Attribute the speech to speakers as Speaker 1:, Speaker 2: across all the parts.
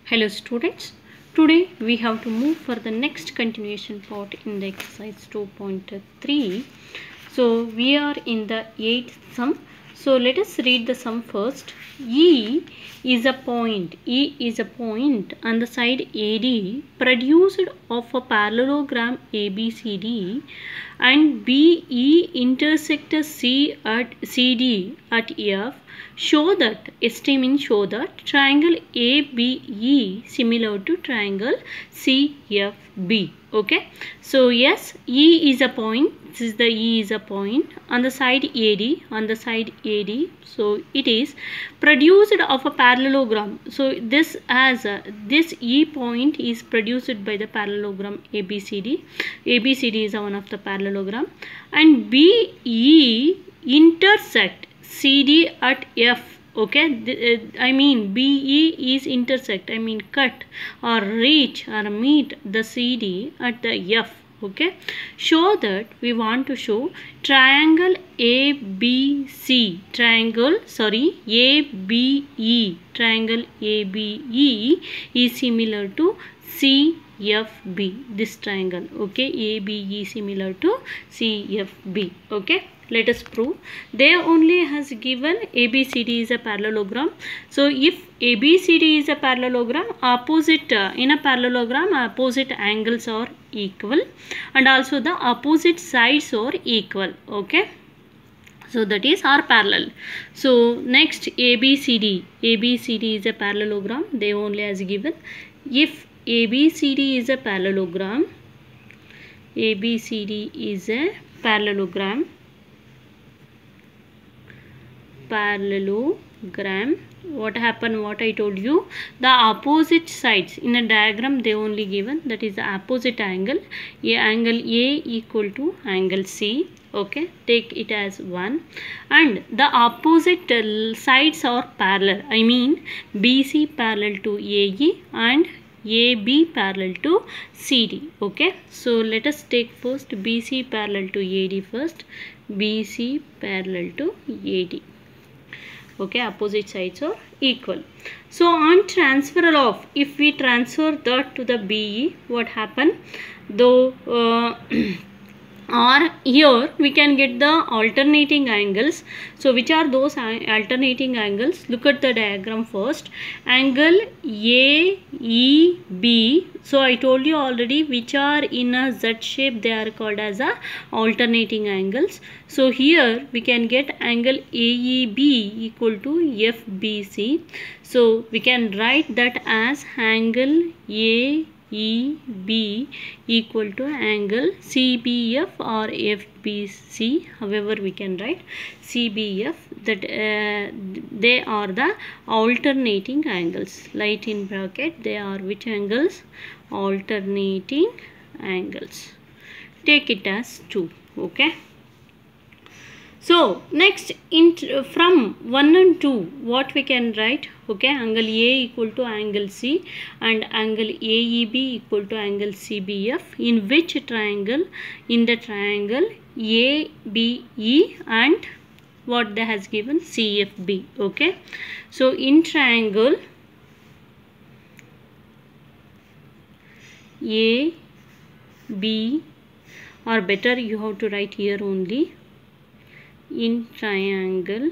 Speaker 1: Hello students, today we have to move for the next continuation part in the exercise 2.3. So we are in the 8th sum. So let us read the sum first. E is a point on the side AD produced of a parallelogram ABCD and BE intersect C at CD at F. Show that triangle ABE similar to triangle CFB. Okay, so yes, E is a point. This is the E is a point on the side AD. So it is produced of a parallelogram. So this E point is produced by the parallelogram ABCD. ABCD is one of the parallelogram, and BE intersect CD at F. Okay, I mean BE is intersect, I mean cut or reach or meet the CD at the F. Okay, show that we want to show triangle ABE is similar to CFB. This triangle, okay, ABE similar to CFB. Okay, let us prove. They only has given ABCD is a parallelogram. So if ABCD is a parallelogram, in a parallelogram opposite angles are equal and also the opposite sides are equal. Okay, so that is our parallel. So next ABCD is a parallelogram. They only has given. If ABCD is a parallelogram, what happened, what I told you, the opposite sides in a diagram they only given, that is the opposite angle. Angle A equal to angle C. Okay, take it as 1, and the opposite sides are parallel. I mean BC parallel to AE and AB parallel to CD. Okay, so let us take first BC parallel to AD first. BC parallel to AD. Okay, opposite sides are equal. So on transferal of, if we transfer that to the BE, what happen? Though or here we can get the alternating angles. So which are those alternating angles? Look at the diagram first. Angle AEB. So I told you already, which are in a Z shape, they are called as a alternating angles. So here we can get angle AEB equal to FBC. So we can write that as angle AEB equal to angle CBF or FBC. However we can write CBF, that they are the alternating angles. Light in bracket, they are which angles? Alternating angles. Take it as 2. Okay, so next from 1 and 2, what we can write? Okay, angle A equal to angle C and angle AEB equal to angle CBF. In which triangle? In the triangle ABE and what they has given? CFB. Okay, so in triangle AB, or better you have to write here only, in triangle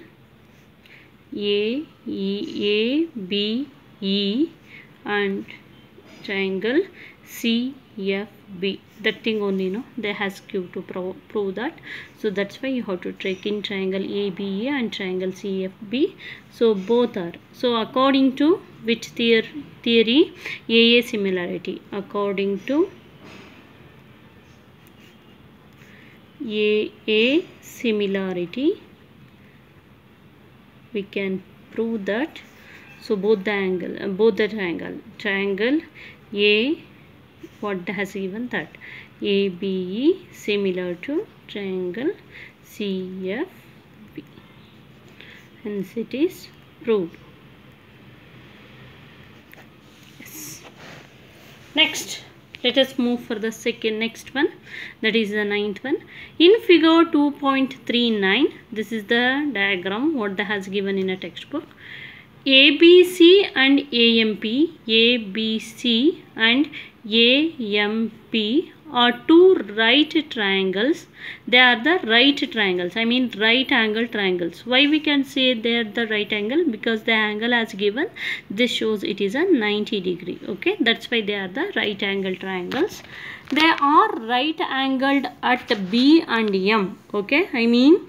Speaker 1: ABE and triangle CFB. That thing only, no, they has give to prove that. So that's why you have to take in triangle ABE and triangle CFB. So both are. So according to which theory? AA similarity. According to AA similarity, we can prove that. So both the triangle A, what has given that? ABE similar to triangle CFB, hence it is proved. Yes. Next, let us move for the next one, that is the 9th one. In figure 2.39, this is the diagram what they has given in a textbook. ABC and AMP, ABC and AMP are two right triangles. They are the right triangles, I mean right angle triangles. Why we can say they are the right angle? Because the angle as given, this shows it is a 90 degree. Okay, that's why they are the right angle triangles. They are right angled at B and M. Okay, I mean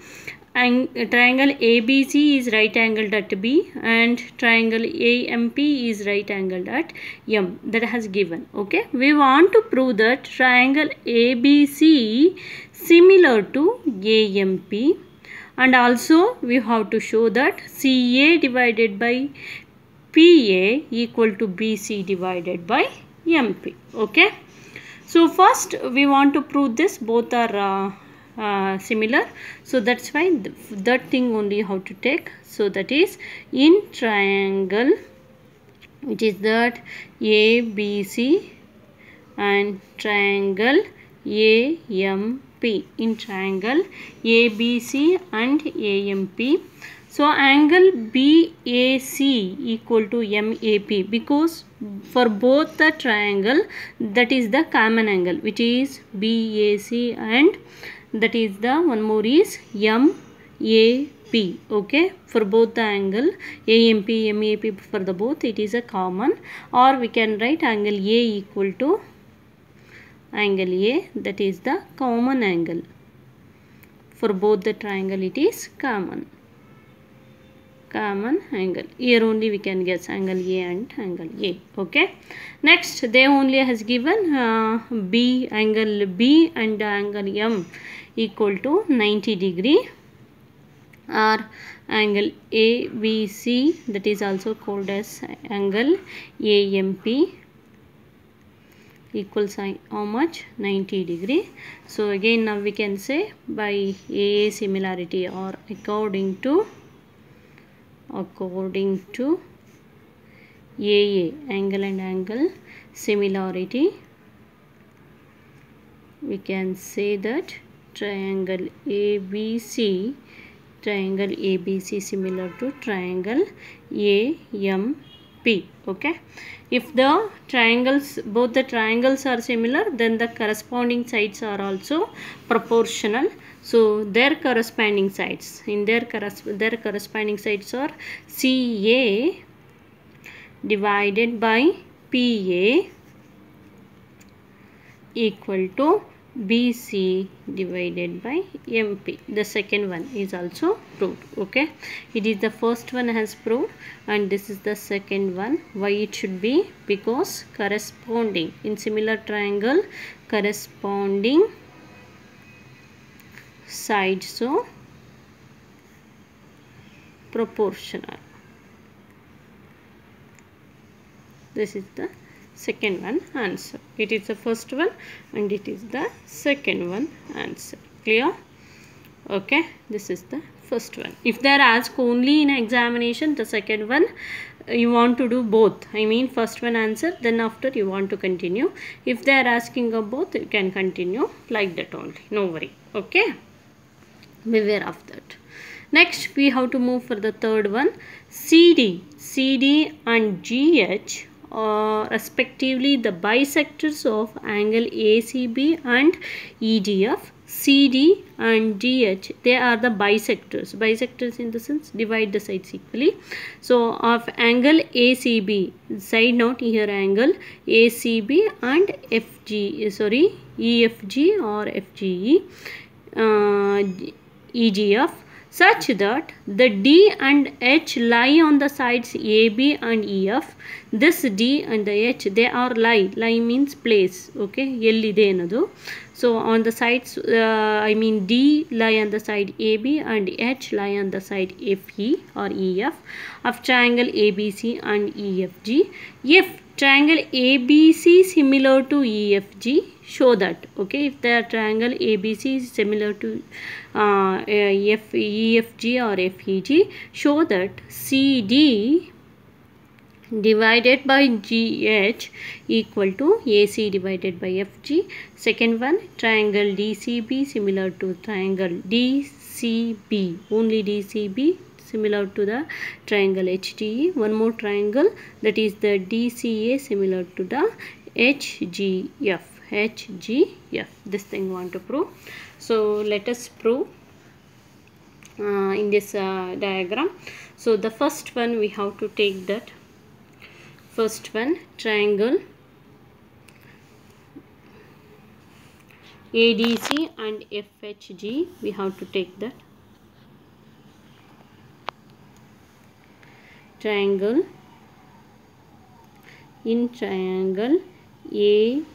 Speaker 1: triangle ABC is right angled at B and triangle AMP is right angled at M. That has given. Okay, we want to prove that triangle ABC similar to AMP, and also we have to show that CA divided by PA equal to BC divided by MP. Okay, so first we want to prove this both are similar, so that's why that thing only how to take. So that is in triangle, which is that ABC and triangle AMP, in triangle ABC and AMP. So angle BAC equal to MAP, because for both the triangle that is the common angle, which is BAC, and that is the one more is MAP. Okay, for both the angle AMP, MAP, for the both it is a common, or we can write angle A equal to angle A, that is the common angle. For both the triangle it is common angle. Here only we can guess angle A and angle A. Okay, next they only has given B, angle B and angle M equal to 90 degree, or angle ABC, that is also called as angle AMP, equals how much? 90 degree. So again now we can say by AA similarity, or according to AA, angle and angle similarity, we can say that triangle ABC similar to triangle AMP. Okay, if the triangles, both the triangles are similar, then the corresponding sides are also proportional. So their corresponding sides, in their corresponding sides are CA divided by PA equal to BC divided by MP. The second one is also proved. Okay, it is the first one has proved, and this is the second one. Why it should be? Because corresponding, in similar triangle corresponding sides so proportional. This is the second one answer. It is the first one and it is the second one answer. Clear? Okay, this is the first one. If they are asked only in examination, the second one you want to do both. I mean first one answer, then after you want to continue. If they are asking of both, you can continue like that only. No worry. Okay, beware of that. Next we have to move for the third one. CD and GH respectively the bisectors of angle ACB and EDF. CD and GH, they are the bisectors. Bisectors in the sense divide the sides equally. So of angle ACB, side note here angle ACB and EFG or FGE, EGF, such that the D and H lie on the sides AB and EF. This D and the H, they are lie means place. Okay, ellide anadu. So on the sides, I mean D lie on the side AB and H lie on the side FE or EF of triangle ABC and EFG. If triangle ABC similar to EFG, show that. Okay, if the triangle ABC is similar to EFG or FEG, show that CD divided by GH equal to AC divided by FG. Second one, triangle DCB similar to triangle DCB, only DCB similar to the triangle HDE. One more triangle, that is the DCA, similar to the HGF. This thing we want to prove. So let us prove in this diagram. So the first one we have to take that first one, triangle ADC and FHG. We have to take that triangle, in triangle ADC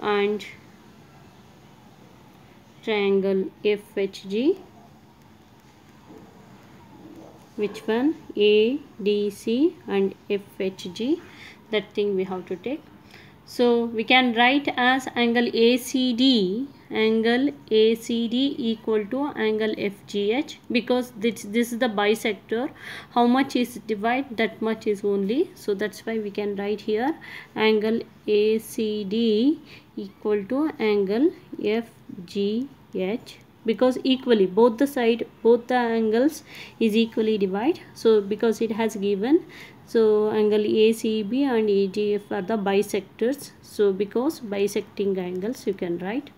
Speaker 1: and triangle FHG. Which one? ADC and FHG. That thing we have to take. So we can write as angle ACD equal to angle FGH, because this is the bisector. How much is divide, that much is only. So that's why we can write here angle ACD equal to angle FGH, because equally both the angles is equally divide. So because it has given, so angle ACB and AGF are the bisectors. So because bisecting angles, you can write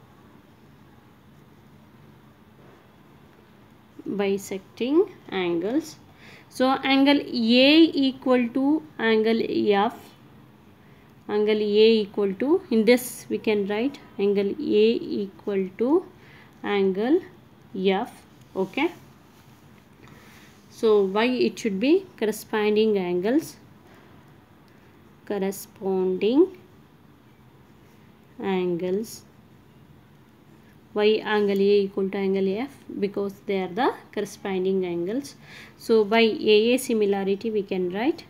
Speaker 1: bisecting angles. So angle A equal to angle F. Angle A equal to, in this we can write angle A equal to angle F. Okay. So why it should be corresponding angles? Why angle A equal to angle F? Because they are the corresponding angles. So by AA similarity we can write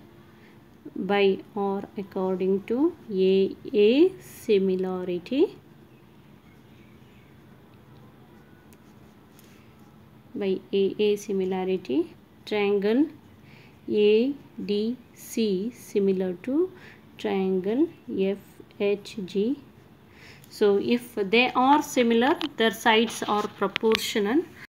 Speaker 1: by or according to AA similarity. By AA similarity, triangle ADC similar to triangle FHG. So if they are similar, their sides are proportional.